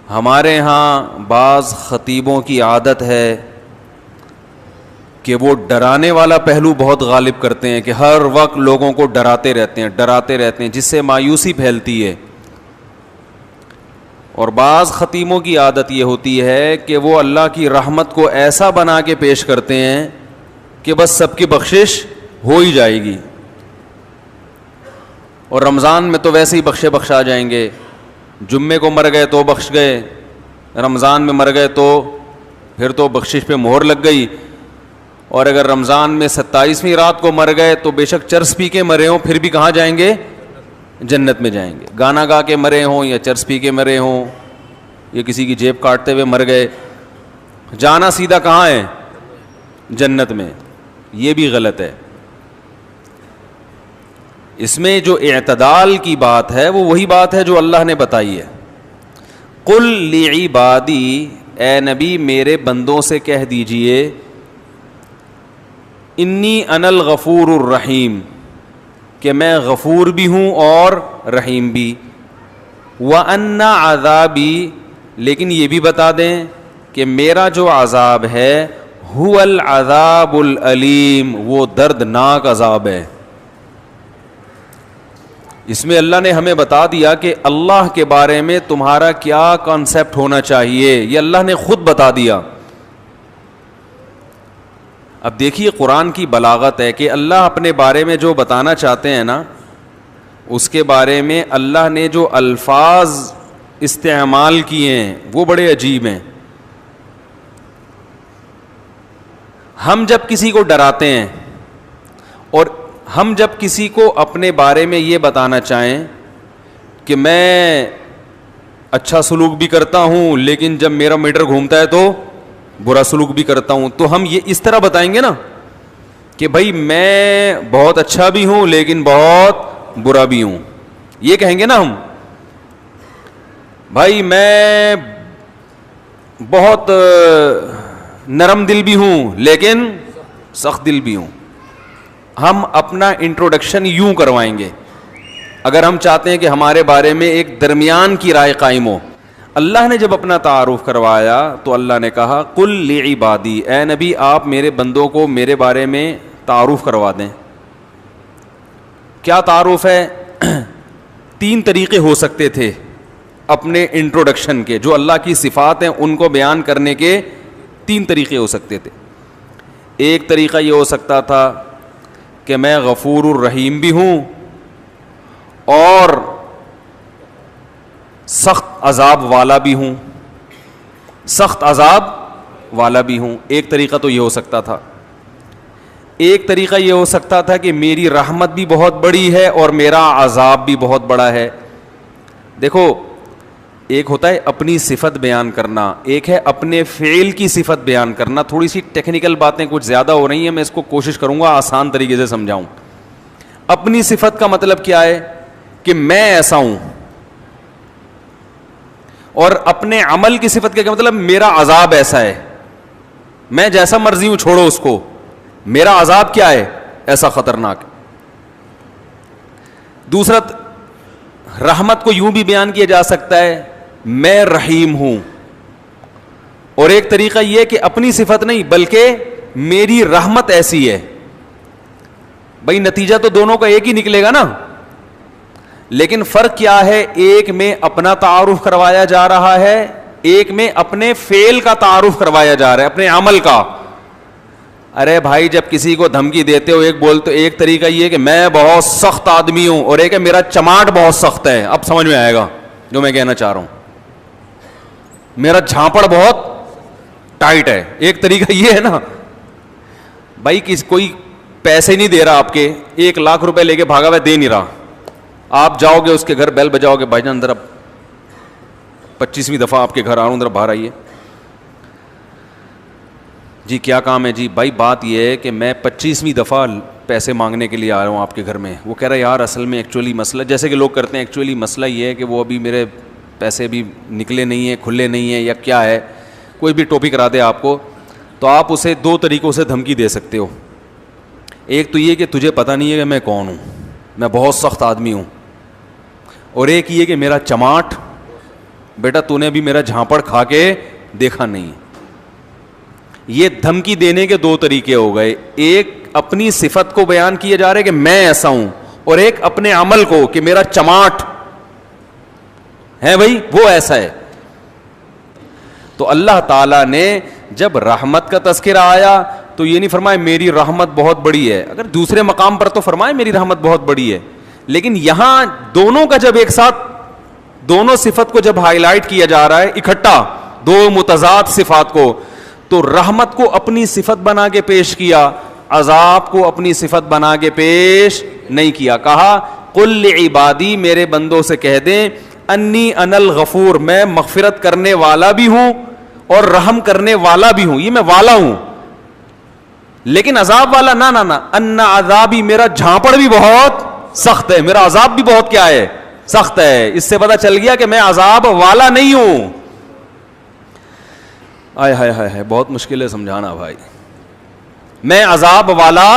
ہمارے ہاں بعض خطیبوں کی عادت ہے کہ وہ ڈرانے والا پہلو بہت غالب کرتے ہیں، کہ ہر وقت لوگوں کو ڈراتے رہتے ہیں جس سے مایوسی پھیلتی ہے. اور بعض خطیبوں کی عادت یہ ہوتی ہے کہ وہ اللہ کی رحمت کو ایسا بنا کے پیش کرتے ہیں کہ بس سب کی بخشش ہو ہی جائے گی، اور رمضان میں تو ویسے ہی بخشا جائیں گے. جمعے کو مر گئے تو بخش گئے، رمضان میں مر گئے تو پھر تو بخشش پہ مہر لگ گئی. اور اگر رمضان میں 27ویں رات کو مر گئے تو بے شک چرس پی کے مرے ہوں پھر بھی کہاں جائیں گے؟ جنت میں جائیں گے. گانا گا کے مرے ہوں یا چرس پی کے مرے ہوں یا کسی کی جیب کاٹتے ہوئے مر گئے، جانا سیدھا کہاں ہے؟ جنت میں. یہ بھی غلط ہے. اس میں جو اعتدال کی بات ہے وہ وہی بات ہے جو اللہ نے بتائی ہے. قل لعبادی، اے نبی میرے بندوں سے کہہ دیجئے، انی انا الغفور الرحیم، کہ میں غفور بھی ہوں اور رحیم بھی. وَأَنَّ عَذَابِي، لیکن یہ بھی بتا دیں کہ میرا جو عذاب ہے هُوَ الْعَذَابُ الْأَلِيمُ، وہ دردناک عذاب ہے. اس میں اللہ نے ہمیں بتا دیا کہ اللہ کے بارے میں تمہارا کیا کانسیپٹ ہونا چاہیے، یہ اللہ نے خود بتا دیا. اب دیکھیے قرآن کی بلاغت ہے کہ اللہ اپنے بارے میں جو بتانا چاہتے ہیں نا، اس کے بارے میں اللہ نے جو الفاظ استعمال کیے ہیں وہ بڑے عجیب ہیں. ہم جب کسی کو ڈراتے ہیں اور ہم جب کسی کو اپنے بارے میں یہ بتانا چاہیں کہ میں اچھا سلوک بھی کرتا ہوں لیکن جب میرا میٹر گھومتا ہے تو برا سلوک بھی کرتا ہوں، تو ہم یہ اس طرح بتائیں گے نا کہ بھائی میں بہت اچھا بھی ہوں لیکن بہت برا بھی ہوں. یہ کہیں گے نا ہم، بھائی میں بہت نرم دل بھی ہوں لیکن سخت دل بھی ہوں. ہم اپنا انٹروڈکشن یوں کروائیں گے اگر ہم چاہتے ہیں کہ ہمارے بارے میں ایک درمیان کی رائے قائم ہو. اللہ نے جب اپنا تعارف کروایا تو اللہ نے کہا قل لعبادی، اے نبی آپ میرے بندوں کو میرے بارے میں تعارف کروا دیں. کیا تعارف ہے؟ 3 طریقے ہو سکتے تھے اپنے انٹروڈکشن کے، جو اللہ کی صفات ہیں ان کو بیان کرنے کے 3 طریقے ہو سکتے تھے. ایک طریقہ یہ ہو سکتا تھا کہ میں غفور الرحیم بھی ہوں اور سخت عذاب والا بھی ہوں، سخت عذاب والا بھی ہوں. ایک طریقہ تو یہ ہو سکتا تھا. ایک طریقہ یہ ہو سکتا تھا کہ میری رحمت بھی بہت بڑی ہے اور میرا عذاب بھی بہت بڑا ہے. دیکھو ایک ہوتا ہے اپنی صفت بیان کرنا، ایک ہے اپنے فعل کی صفت بیان کرنا. تھوڑی سی ٹیکنیکل باتیں کچھ زیادہ ہو رہی ہیں، میں اس کو کوشش کروں گا آسان طریقے سے سمجھاؤں. اپنی صفت کا مطلب کیا ہے کہ میں ایسا ہوں، اور اپنے عمل کی صفت کا کیا مطلب میرا عذاب ایسا ہے، میں جیسا مرضی ہوں چھوڑو اس کو، میرا عذاب کیا ہے ایسا خطرناک. دوسرا رحمت کو یوں بھی بیان کیا جا سکتا ہے میں رحیم ہوں. اور ایک طریقہ یہ کہ اپنی صفت نہیں بلکہ میری رحمت ایسی ہے. بھائی نتیجہ تو دونوں کا ایک ہی نکلے گا نا، لیکن فرق کیا ہے؟ ایک میں اپنا تعارف کروایا جا رہا ہے، ایک میں اپنے فعل کا تعارف کروایا جا رہا ہے، اپنے عمل کا. ارے بھائی جب کسی کو دھمکی دیتے ہو ایک بولتے، ایک طریقہ یہ کہ میں بہت سخت آدمی ہوں، اور ایک ہے میرا چماٹ بہت سخت ہے. اب سمجھ میں آئے گا جو میں کہنا چاہ رہا ہوں، میرا جھانپڑ بہت ٹائٹ ہے. ایک طریقہ یہ ہے نا بھائی کوئی پیسے نہیں دے رہا آپ کے، 1 لاکھ روپے لے کے بھاگا ہوا دے نہیں رہا، آپ جاؤ گے اس کے گھر بیل بجاؤ گے، بھائی جان ذرا 25ویں دفعہ آپ کے گھر آ رہا ہوں ذرا باہر آئیے. جی کیا کام ہے؟ جی بھائی بات یہ ہے کہ میں 25ویں دفعہ پیسے مانگنے کے لیے آ رہا ہوں آپ کے گھر میں. وہ کہہ رہا ہے یار اصل میں ایکچولی مسئلہ، جیسے کہ لوگ کرتے ہیں، ایکچولی مسئلہ یہ ہے کہ وہ ابھی میرے پیسے بھی نکلے نہیں ہیں، کھلے نہیں ہیں، یا کیا ہے، کوئی بھی ٹاپک کرا دے آپ کو. تو آپ اسے 2 طریقوں سے دھمکی دے سکتے ہو. ایک تو یہ کہ تجھے پتہ نہیں ہے کہ میں کون ہوں، میں بہت سخت آدمی ہوں، اور ایک یہ کہ میرا چماٹ بیٹا تو نے ابھی میرا جھانپڑ کھا کے دیکھا نہیں. یہ دھمکی دینے کے دو طریقے ہو گئے, ایک اپنی صفت کو بیان کیا جا رہا ہے کہ میں ایسا ہوں, اور ایک اپنے عمل کو کہ میرا چماٹ ہے بھائی وہ ایسا ہے. تو اللہ تعالیٰ نے جب رحمت کا تذکرہ آیا تو یہ نہیں فرمایا میری رحمت بہت بڑی ہے, اگر دوسرے مقام پر تو فرمائے میری رحمت بہت بڑی ہے, لیکن یہاں دونوں کا جب ایک ساتھ دونوں صفت کو جب ہائی لائٹ کیا جا رہا ہے اکٹھا, دو متضاد صفات کو, تو رحمت کو اپنی صفت بنا کے پیش کیا, عذاب کو اپنی صفت بنا کے پیش نہیں کیا. کہا قل لعبادی, میرے بندوں سے کہہ دیں, انی انا الغفور, میں مغفرت کرنے والا بھی ہوں اور رحم کرنے والا بھی ہوں, یہ میں والا ہوں, لیکن عذاب والا نہ ان عذابی, میرا جھانپڑ بھی بہت سخت ہے, میرا عذاب بھی بہت کیا ہے, سخت ہے. اس سے پتا چل گیا کہ میں عذاب والا نہیں ہوں. آئے ہائے ہائے ہائے, بہت مشکل ہے سمجھانا بھائی. میں عذاب والا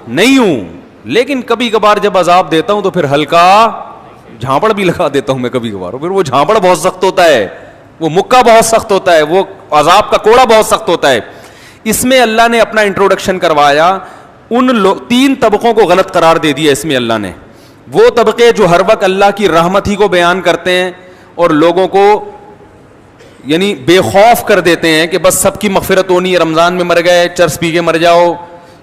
نہیں ہوں, لیکن کبھی کبھار جب عذاب دیتا ہوں تو پھر ہلکا جھانپڑ بھی لگا دیتا ہوں میں کبھی کبھار, پھر وہ جھانپڑ بہت سخت ہوتا ہے, وہ مکہ بہت سخت ہوتا ہے, وہ عذاب کا کوڑا بہت سخت ہوتا ہے. اس میں اللہ نے اپنا انٹروڈکشن کروایا, ان تین طبقوں کو غلط قرار دے دیا اس میں اللہ نے. وہ طبقے جو ہر وقت اللہ کی رحمت ہی کو بیان کرتے ہیں اور لوگوں کو یعنی بے خوف کر دیتے ہیں کہ بس سب کی مغفرت ہونی ہے, رمضان میں مر گئے چرس پی کے مر جاؤ,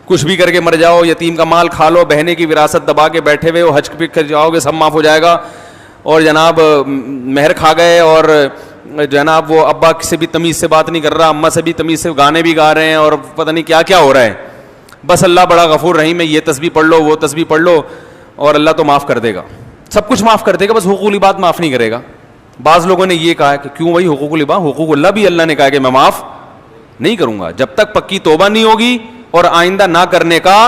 کچھ بھی کر کے مر جاؤ, یتیم کا مال کھا لو, بہنے کی وراثت دبا کے بیٹھے ہوئے ہو, حج پہ کر جاؤ گے سب معاف ہو جائے گا, اور جناب مہر کھا گئے, اور جناب وہ ابا سے بھی تمیز سے بات نہیں کر رہا, اماں سے بھی تمیز سے گانے بھی گا رہے ہیں, اور پتہ نہیں کیا کیا ہو رہا ہے. بس اللہ بڑا غفور رحیم ہے, یہ تسبیح پڑھ لو وہ تسبیح پڑھ لو اور اللہ تو معاف کر دے گا, سب کچھ معاف کر دے گا, بس حقوق العباد معاف نہیں کرے گا. بعض لوگوں نے یہ کہا کہ کیوں بھائی حقوق العباد, حقوق اللہ بھی اللہ نے کہا کہ میں معاف نہیں کروں گا جب تک پکی توبہ نہیں ہوگی اور آئندہ نہ کرنے کا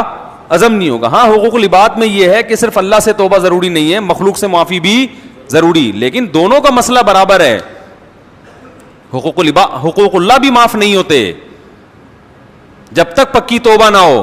عزم نہیں ہوگا. ہاں حقوق العباد میں یہ ہے کہ صرف اللہ سے توبہ ضروری نہیں ہے, مخلوق سے معافی بھی ضروری, لیکن دونوں کا مسئلہ برابر ہے. حقوق اللہ بھی معاف نہیں ہوتے جب تک پکی توبہ نہ ہو.